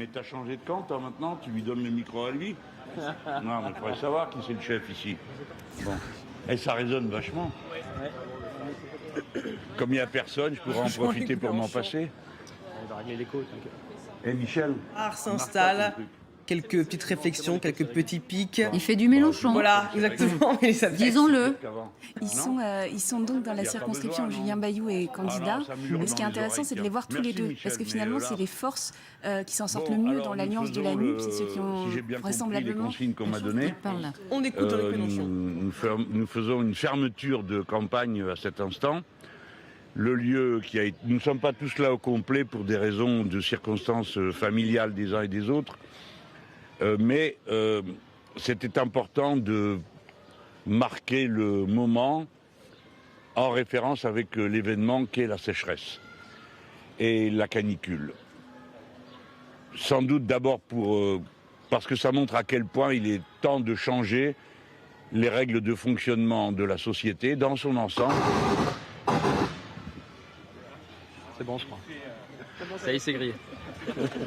Mais t'as changé de camp, toi, maintenant? Tu lui donnes le micro à lui? Non, mais il faudrait savoir qui c'est le chef ici. Bon. Et ça résonne vachement. Comme il n'y a personne, je pourrais en profiter pour m'en passer. On va régler l'écho, t'inquiète. Et Michel? S'installe. Quelques petites réflexions, quelques petits pics. Il fait du Mélenchon. Voilà, exactement, Elisabeth. Disons-le. Ils sont donc dans la circonscription où Julien Bayou est candidat. Mais ce qui est intéressant, c'est de les voir tous les deux. Parce que finalement, c'est les forces qui s'en sortent le mieux dans l'alliance de la NUP. C'est ceux qui ont vraisemblablement... qu'on m'a données. On écoute Jean-Luc Mélenchon. Nous faisons une fermeture de campagne à cet instant. Le lieu qui a été... Nous ne sommes pas tous là au complet pour des raisons de circonstances familiales des uns et des autres. Mais c'était important de marquer le moment en référence avec l'événement qu'est la sécheresse et la canicule. Sans doute d'abord parce que ça montre à quel point il est temps de changer les règles de fonctionnement de la société dans son ensemble. C'est bon, je crois. Ça y est, c'est grillé.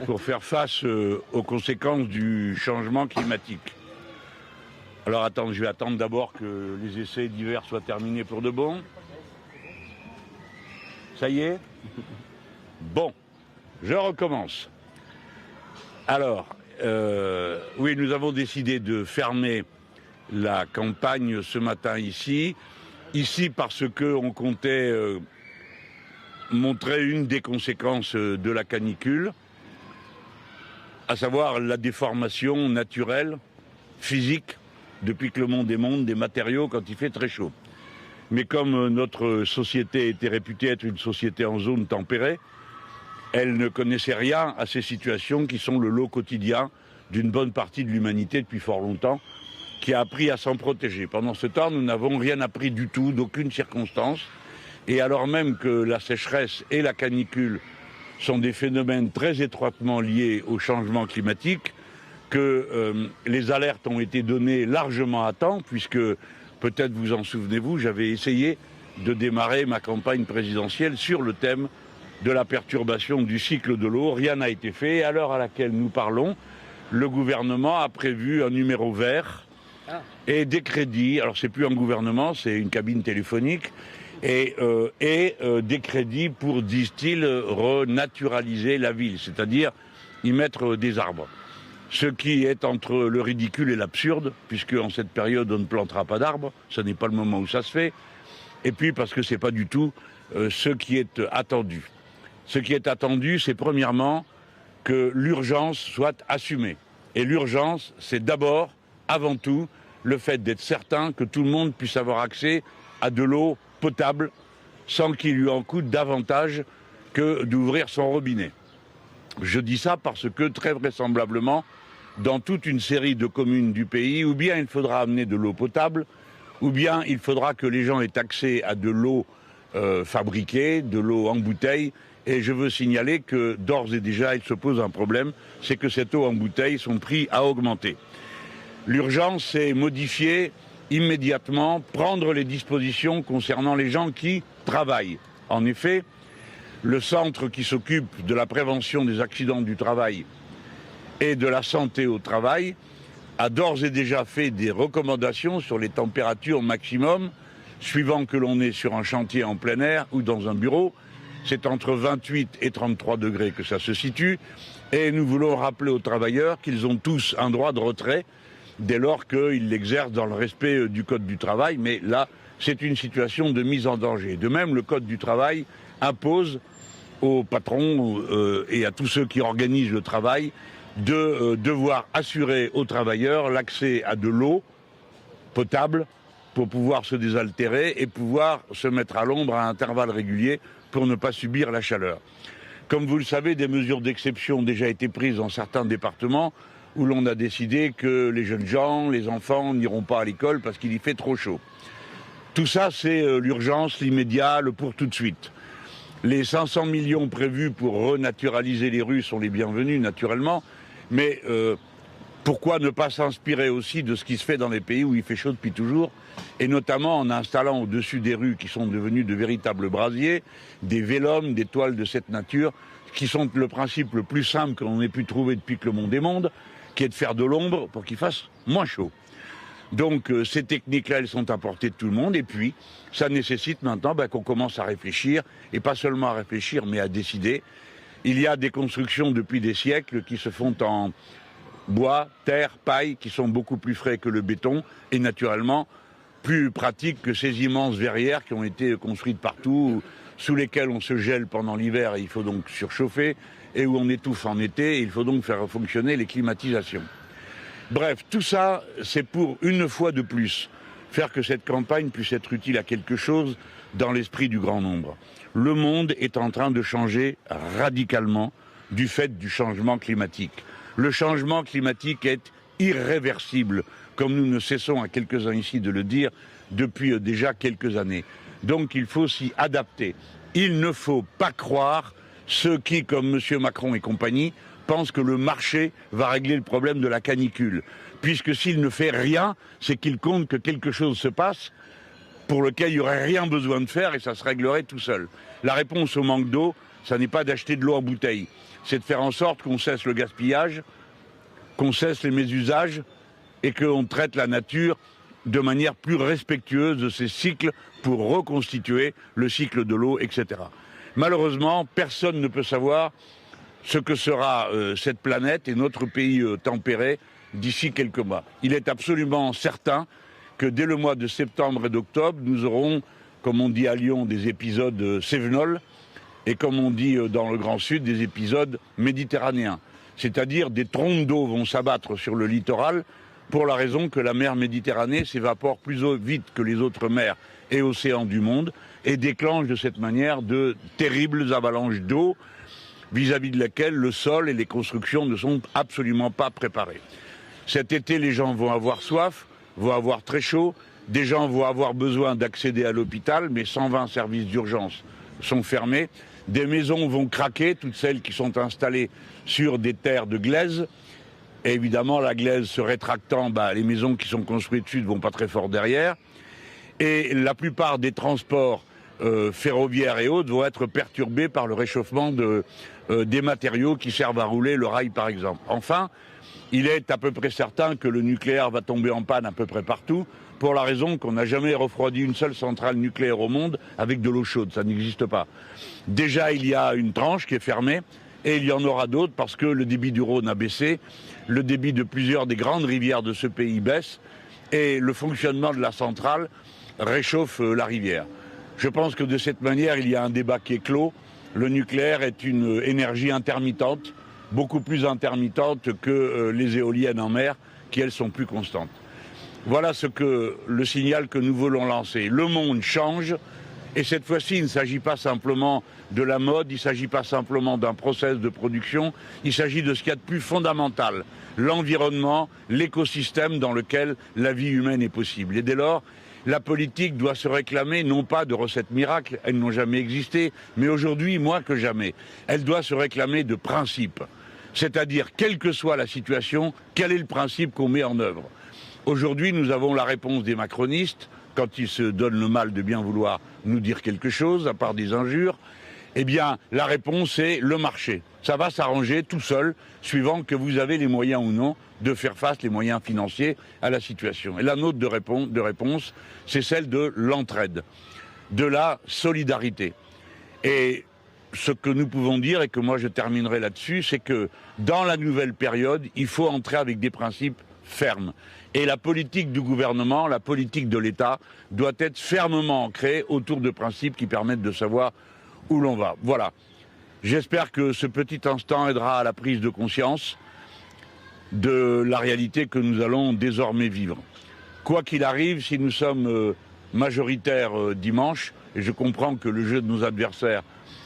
Pour faire face aux conséquences du changement climatique. Alors attends, je vais attendre d'abord que les essais d'hiver soient terminés pour de bon. Ça y est? Bon, je recommence. Alors, oui, nous avons décidé de fermer la campagne ce matin ici. Ici parce qu'on comptait montrer une des conséquences de la canicule, à savoir la déformation naturelle, physique, depuis que le monde est monde, des matériaux quand il fait très chaud. Mais comme notre société était réputée être une société en zone tempérée, elle ne connaissait rien à ces situations qui sont le lot quotidien d'une bonne partie de l'humanité depuis fort longtemps, qui a appris à s'en protéger. Pendant ce temps, nous n'avons rien appris du tout, d'aucune circonstance. Et alors même que la sécheresse et la canicule sont des phénomènes très étroitement liés au changement climatique, que les alertes ont été données largement à temps, puisque, peut-être vous en souvenez-vous, j'avais essayé de démarrer ma campagne présidentielle sur le thème de la perturbation du cycle de l'eau. Rien n'a été fait. Et à l'heure à laquelle nous parlons, le gouvernement a prévu un numéro vert et des crédits. Alors c'est plus un gouvernement, c'est une cabine téléphonique. Et des crédits pour, disent-ils, renaturaliser la ville, c'est-à-dire y mettre des arbres. Ce qui est entre le ridicule et l'absurde, puisque en cette période on ne plantera pas d'arbres, ce n'est pas le moment où ça se fait, et puis parce que ce n'est pas du tout ce qui est attendu. Ce qui est attendu, c'est premièrement que l'urgence soit assumée. Et l'urgence, c'est d'abord, avant tout, le fait d'être certain que tout le monde puisse avoir accès à de l'eau potable sans qu'il lui en coûte davantage que d'ouvrir son robinet. Je dis ça parce que très vraisemblablement, dans toute une série de communes du pays, ou bien il faudra amener de l'eau potable, ou bien il faudra que les gens aient accès à de l'eau fabriquée, de l'eau en bouteille. Et je veux signaler que d'ores et déjà, il se pose un problème, c'est que cette eau en bouteille, son prix a augmenté. L'urgence, c'est modifier immédiatement, prendre les dispositions concernant les gens qui travaillent. En effet, le centre qui s'occupe de la prévention des accidents du travail et de la santé au travail a d'ores et déjà fait des recommandations sur les températures maximum, suivant que l'on est sur un chantier en plein air ou dans un bureau. C'est entre 28 et 33 degrés que ça se situe. Et nous voulons rappeler aux travailleurs qu'ils ont tous un droit de retrait dès lors qu'ils l'exercent dans le respect du Code du travail. Mais là, c'est une situation de mise en danger. De même, le Code du travail impose aux patrons et à tous ceux qui organisent le travail de devoir assurer aux travailleurs l'accès à de l'eau potable pour pouvoir se désaltérer et pouvoir se mettre à l'ombre à intervalles réguliers pour ne pas subir la chaleur. Comme vous le savez, des mesures d'exception ont déjà été prises dans certains départements où l'on a décidé que les jeunes gens, les enfants n'iront pas à l'école parce qu'il y fait trop chaud. Tout ça, c'est l'urgence, l'immédiat, le pour tout de suite. Les 500 millions prévus pour renaturaliser les rues sont les bienvenus, naturellement, mais Pourquoi ne pas s'inspirer aussi de ce qui se fait dans les pays où il fait chaud depuis toujours, et notamment en installant au-dessus des rues qui sont devenues de véritables brasiers, des vélums, des toiles de cette nature, qui sont le principe le plus simple qu'on ait pu trouver depuis que le monde est monde, qui est de faire de l'ombre pour qu'il fasse moins chaud. Donc ces techniques-là, elles sont à portée de tout le monde, et puis ça nécessite maintenant qu'on commence à réfléchir, et pas seulement à réfléchir, mais à décider. Il y a des constructions depuis des siècles qui se font en bois, terre, paille, qui sont beaucoup plus frais que le béton, et naturellement plus pratiques que ces immenses verrières qui ont été construites partout, sous lesquelles on se gèle pendant l'hiver et il faut donc surchauffer, et où on étouffe en été et il faut donc faire fonctionner les climatisations. Bref, tout ça, c'est pour, une fois de plus, faire que cette campagne puisse être utile à quelque chose dans l'esprit du grand nombre. Le monde est en train de changer radicalement du fait du changement climatique. Le changement climatique est irréversible, comme nous ne cessons à quelques-uns ici de le dire depuis déjà quelques années. Donc il faut s'y adapter. Il ne faut pas croire ceux qui, comme M. Macron et compagnie, pensent que le marché va régler le problème de la canicule. Puisque s'il ne fait rien, c'est qu'il compte que quelque chose se passe pour lequel il n'y aurait rien besoin de faire et ça se réglerait tout seul. La réponse au manque d'eau, ça n'est pas d'acheter de l'eau en bouteille. C'est de faire en sorte qu'on cesse le gaspillage, qu'on cesse les mésusages et qu'on traite la nature de manière plus respectueuse de ces cycles pour reconstituer le cycle de l'eau, etc. Malheureusement, personne ne peut savoir ce que sera cette planète et notre pays tempéré d'ici quelques mois. Il est absolument certain que dès le mois de septembre et d'octobre, nous aurons, comme on dit à Lyon, des épisodes cévenols et comme on dit dans le Grand Sud, des épisodes méditerranéens. C'est-à-dire des trompes d'eau vont s'abattre sur le littoral pour la raison que la mer Méditerranée s'évapore plus vite que les autres mers et océans du monde et déclenche de cette manière de terribles avalanches d'eau vis-à-vis de laquelle le sol et les constructions ne sont absolument pas préparés. Cet été, les gens vont avoir soif, vont avoir très chaud, des gens vont avoir besoin d'accéder à l'hôpital, mais 120 services d'urgence sont fermés, des maisons vont craquer, toutes celles qui sont installées sur des terres de glaise, et évidemment la glaise se rétractant, les maisons qui sont construites dessus ne vont pas très fort derrière, et la plupart des transports ferroviaires et autres vont être perturbés par le réchauffement des matériaux qui servent à rouler le rail par exemple. Enfin, il est à peu près certain que le nucléaire va tomber en panne à peu près partout, pour la raison qu'on n'a jamais refroidi une seule centrale nucléaire au monde avec de l'eau chaude, ça n'existe pas. Déjà, il y a une tranche qui est fermée, et il y en aura d'autres parce que le débit du Rhône a baissé, le débit de plusieurs des grandes rivières de ce pays baisse, et le fonctionnement de la centrale réchauffe la rivière. Je pense que de cette manière, il y a un débat qui est clos. Le nucléaire est une énergie intermittente, beaucoup plus intermittente que les éoliennes en mer, qui elles sont plus constantes. Voilà le signal que nous voulons lancer. Le monde change, et cette fois-ci, il ne s'agit pas simplement de la mode, il ne s'agit pas simplement d'un process de production, il s'agit de ce qu'il y a de plus fondamental, l'environnement, l'écosystème dans lequel la vie humaine est possible. Et dès lors, la politique doit se réclamer non pas de recettes miracles, elles n'ont jamais existé, mais aujourd'hui, moins que jamais, elle doit se réclamer de principes. C'est-à-dire, quelle que soit la situation, quel est le principe qu'on met en œuvre. Aujourd'hui, nous avons la réponse des macronistes, quand ils se donnent le mal de bien vouloir nous dire quelque chose, à part des injures. Eh bien, la réponse est le marché. Ça va s'arranger tout seul, suivant que vous avez les moyens ou non de faire face, les moyens financiers, à la situation. Et la nôtre de réponse, c'est celle de l'entraide, de la solidarité. Et ce que nous pouvons dire, et que moi je terminerai là-dessus, c'est que dans la nouvelle période, il faut entrer avec des principes fermes. Et la politique du gouvernement, la politique de l'État, doit être fermement ancrée autour de principes qui permettent de savoir où l'on va. Voilà. J'espère que ce petit instant aidera à la prise de conscience de la réalité que nous allons désormais vivre. Quoi qu'il arrive, si nous sommes majoritaires dimanche, et je comprends que le jeu de nos adversaires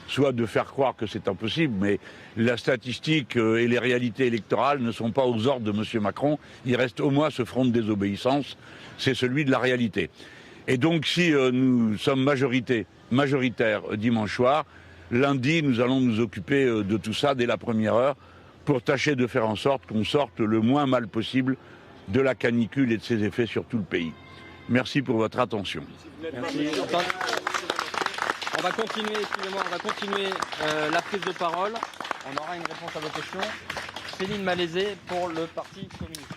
soit de faire croire que c'est impossible, mais la statistique et les réalités électorales ne sont pas aux ordres de M. Macron. Il reste au moins ce front de désobéissance, c'est celui de la réalité. Et donc si nous sommes majoritaires dimanche soir, lundi nous allons nous occuper de tout ça dès la première heure pour tâcher de faire en sorte qu'on sorte le moins mal possible de la canicule et de ses effets sur tout le pays. Merci pour votre attention. Merci. On va continuer, la prise de parole. On aura une réponse à vos questions. Céline Malézé pour le Parti communiste.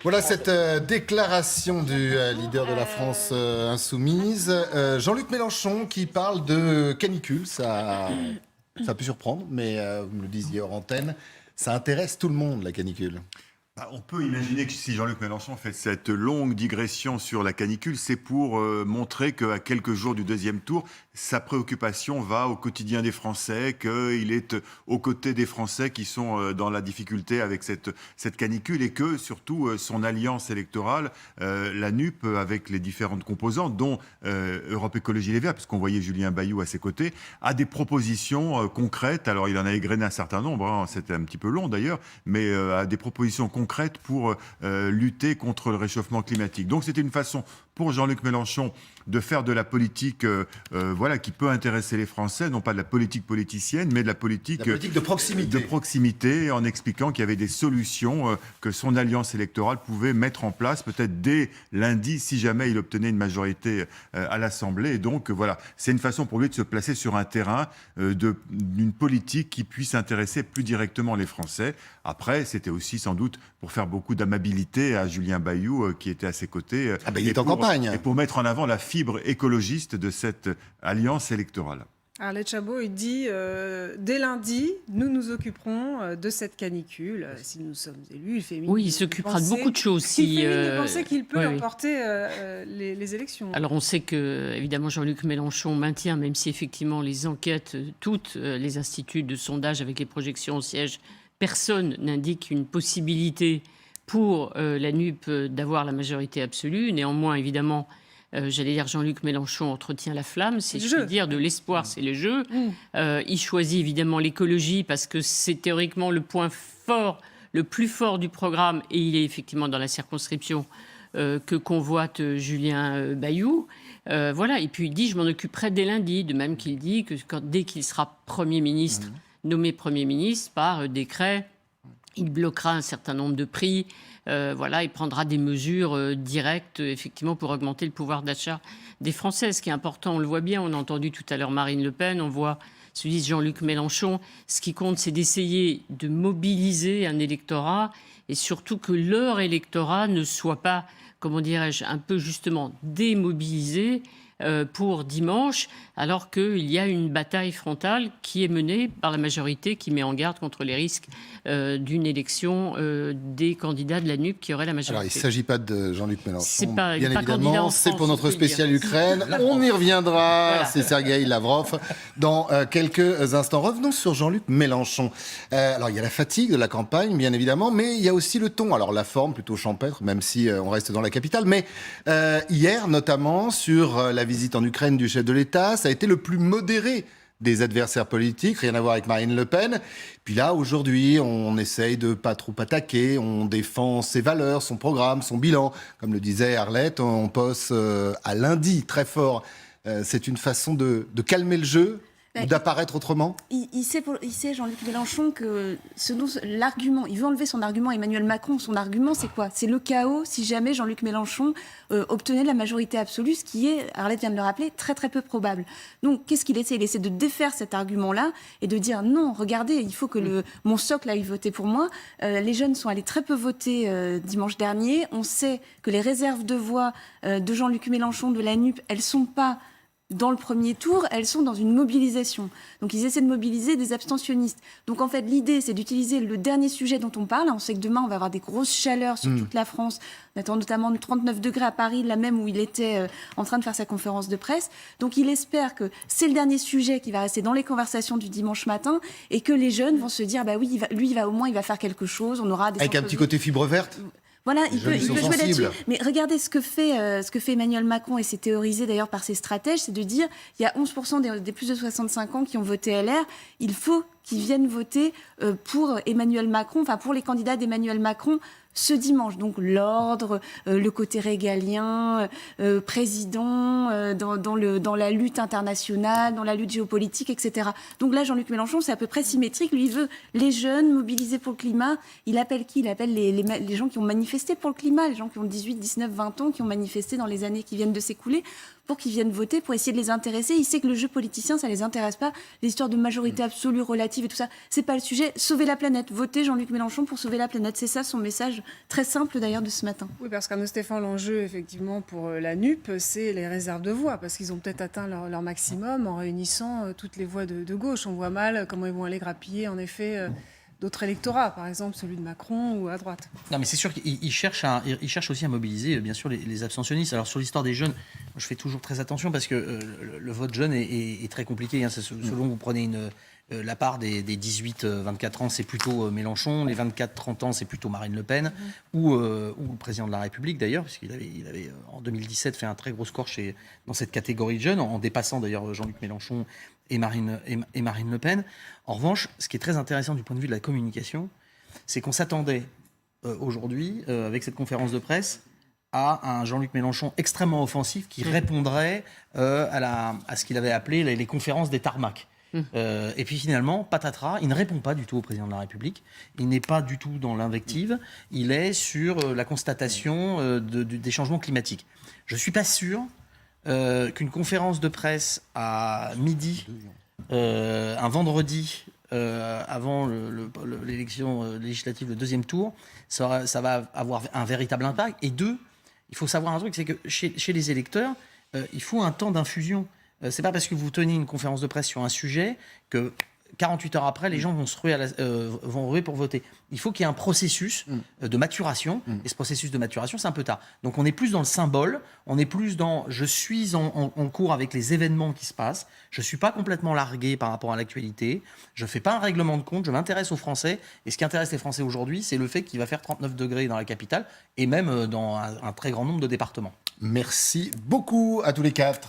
Voilà cette déclaration du leader de la France insoumise. Jean-Luc Mélenchon qui parle de canicule. Ça peut surprendre, mais vous me le disiez hors antenne, ça intéresse tout le monde, la canicule. On peut imaginer que si Jean-Luc Mélenchon fait cette longue digression sur la canicule, c'est pour montrer qu'à quelques jours du deuxième tour, sa préoccupation va au quotidien des Français, qu'il est aux côtés des Français qui sont dans la difficulté avec cette canicule et que surtout son alliance électorale, la NUP, avec les différentes composantes, dont Europe Écologie Les Verts, puisqu'on voyait Julien Bayou à ses côtés, a des propositions concrètes. Alors il en a égrené un certain nombre, hein, c'était un petit peu long d'ailleurs, mais a des propositions concrètes pour lutter contre le réchauffement climatique. Donc c'était une façon pour Jean-Luc Mélenchon de faire de la politique qui peut intéresser les Français, non pas de la politique politicienne, mais de la politique de proximité. De proximité, en expliquant qu'il y avait des solutions que son alliance électorale pouvait mettre en place, peut-être dès lundi, si jamais il obtenait une majorité à l'Assemblée. Et donc, voilà, c'est une façon pour lui de se placer sur un terrain d'une politique qui puisse intéresser plus directement les Français. Après, c'était aussi sans doute pour faire beaucoup d'amabilité à Julien Bayou, qui était à ses côtés. Il est en campagne. Et pour mettre en avant la fibre écologiste de cette alliance électorale. Arlette Chabot, il dit dès lundi, nous nous occuperons de cette canicule. Si nous sommes élus, il fait il s'occupera de beaucoup de choses. Il fait de penser qu'il peut emporter les élections. Alors on sait que, évidemment, Jean-Luc Mélenchon maintient, même si effectivement les enquêtes, toutes les instituts de sondage avec les projections au siège, personne n'indique une possibilité pour la NUP d'avoir la majorité absolue. Néanmoins, évidemment, j'allais dire Jean-Luc Mélenchon entretient la flamme, si je puis dire, de l'espoir, c'est le jeu. Il choisit évidemment l'écologie parce que c'est théoriquement le point fort, le plus fort du programme, et il est effectivement dans la circonscription que convoite Julien Bayou. Et puis il dit « je m'en occuperai dès lundi », de même qu'il dit que dès qu'il sera Premier ministre, nommé Premier ministre par décret, il bloquera un certain nombre de prix, il prendra des mesures directes, effectivement, pour augmenter le pouvoir d'achat des Français. Ce qui est important, on le voit bien, on a entendu tout à l'heure Marine Le Pen, on voit celui de Jean-Luc Mélenchon. Ce qui compte, c'est d'essayer de mobiliser un électorat et surtout que leur électorat ne soit pas, comment dirais-je, un peu justement démobilisé pour dimanche, alors qu'il y a une bataille frontale qui est menée par la majorité qui met en garde contre les risques d'une élection des candidats de la NUP qui auraient la majorité. Alors, il ne s'agit pas de Jean-Luc Mélenchon. C'est pas, bien évidemment, c'est pour notre spécial dire. Ukraine. On y reviendra. Voilà. C'est Sergueï Lavrov dans quelques instants. Revenons sur Jean-Luc Mélenchon. Alors, il y a la fatigue de la campagne, bien évidemment, mais il y a aussi le ton. Alors, la forme plutôt champêtre, même si on reste dans la capitale. Mais hier, notamment, sur la visite en Ukraine du chef de l'État, ça a été le plus modéré des adversaires politiques, rien à voir avec Marine Le Pen. Puis là, aujourd'hui, on essaye de pas trop attaquer, on défend ses valeurs, son programme, son bilan. Comme le disait Arlette, on pose à lundi très fort. C'est une façon de calmer le jeu ou d'apparaître autrement ? Il sait, Jean-Luc Mélenchon, que l'argument, il veut enlever son argument à Emmanuel Macron. Son argument, c'est quoi ? C'est le chaos si jamais Jean-Luc Mélenchon obtenait la majorité absolue, ce qui est, Arlette vient de le rappeler, très très peu probable. Donc, qu'est-ce qu'il essaie ? Il essaie de défaire cet argument-là et de dire non, regardez, il faut que mon socle aille voter pour moi. Les jeunes sont allés très peu voter dimanche dernier. On sait que les réserves de voix de Jean-Luc Mélenchon, de la NUP, elles sont pas dans le premier tour, elles sont dans une mobilisation. Donc, ils essaient de mobiliser des abstentionnistes. Donc, en fait, l'idée, c'est d'utiliser le dernier sujet dont on parle. On sait que demain, on va avoir des grosses chaleurs sur toute la France. On attend notamment 39 degrés à Paris, là même où il était en train de faire sa conférence de presse. Donc, il espère que c'est le dernier sujet qui va rester dans les conversations du dimanche matin et que les jeunes vont se dire, il va au moins, il va faire quelque chose. On aura des avec un petit côté fibre verte. Voilà, il peut jouer là-dessus. Mais regardez ce que fait Emmanuel Macron, et c'est théorisé d'ailleurs par ses stratèges, c'est de dire il y a 11% des plus de 65 ans qui ont voté LR. Il faut qui viennent voter pour Emmanuel Macron, enfin pour les candidats d'Emmanuel Macron ce dimanche. Donc l'ordre, le côté régalien, président, dans la lutte internationale, dans la lutte géopolitique, etc. Donc là, Jean-Luc Mélenchon, c'est à peu près symétrique. Lui, il veut les jeunes mobilisés pour le climat. Il appelle qui? Il appelle les gens qui ont manifesté pour le climat, les gens qui ont 18, 19, 20 ans, qui ont manifesté dans les années qui viennent de s'écouler, pour qu'ils viennent voter, pour essayer de les intéresser. Il sait que le jeu politicien, ça les intéresse pas. Les histoires de majorité absolue, relative et tout ça, c'est pas le sujet. Sauver la planète. Votez Jean-Luc Mélenchon pour sauver la planète. C'est ça son message, très simple d'ailleurs, de ce matin. Oui, parce qu'Arnaud Stéphane, l'enjeu, effectivement, pour la NUP, c'est les réserves de voix, parce qu'ils ont peut-être atteint leur maximum en réunissant toutes les voix de gauche. On voit mal comment ils vont aller grappiller, en effet, d'autres électorats, par exemple celui de Macron ou à droite. Non, mais c'est sûr qu'ils cherchent aussi à mobiliser, bien sûr, les abstentionnistes. Alors, sur l'histoire des jeunes, je fais toujours très attention parce que le vote jeune est très compliqué. Hein. Selon vous prenez la part des 18-24 ans, c'est plutôt Mélenchon. Les 24-30 ans, c'est plutôt Marine Le Pen ou le président de la République, d'ailleurs, puisqu'il avait en 2017 fait un très gros score dans cette catégorie de jeunes, en dépassant d'ailleurs Jean-Luc Mélenchon et Marine Le Pen. En revanche, ce qui est très intéressant du point de vue de la communication, c'est qu'on s'attendait aujourd'hui, avec cette conférence de presse, à un Jean-Luc Mélenchon extrêmement offensif qui répondrait à ce qu'il avait appelé les conférences des tarmacs. Et puis finalement, patatras, il ne répond pas du tout au président de la République. Il n'est pas du tout dans l'invective. Il est sur la constatation des changements climatiques. Je ne suis pas sûr qu'une conférence de presse à midi, un vendredi, avant l'élection législative, le deuxième tour, ça va avoir un véritable impact. Et deux, il faut savoir un truc, c'est que chez les électeurs, il faut un temps d'infusion. C'est pas parce que vous tenez une conférence de presse sur un sujet que 48 heures après, les gens vont se ruer pour voter. Il faut qu'il y ait un processus de maturation. Et ce processus de maturation, c'est un peu tard. Donc on est plus dans le symbole, on est plus dans je suis en cours avec les événements qui se passent, je ne suis pas complètement largué par rapport à l'actualité, je ne fais pas un règlement de compte, je m'intéresse aux Français. Et ce qui intéresse les Français aujourd'hui, c'est le fait qu'il va faire 39 degrés dans la capitale et même dans un très grand nombre de départements. Merci beaucoup à tous les quatre.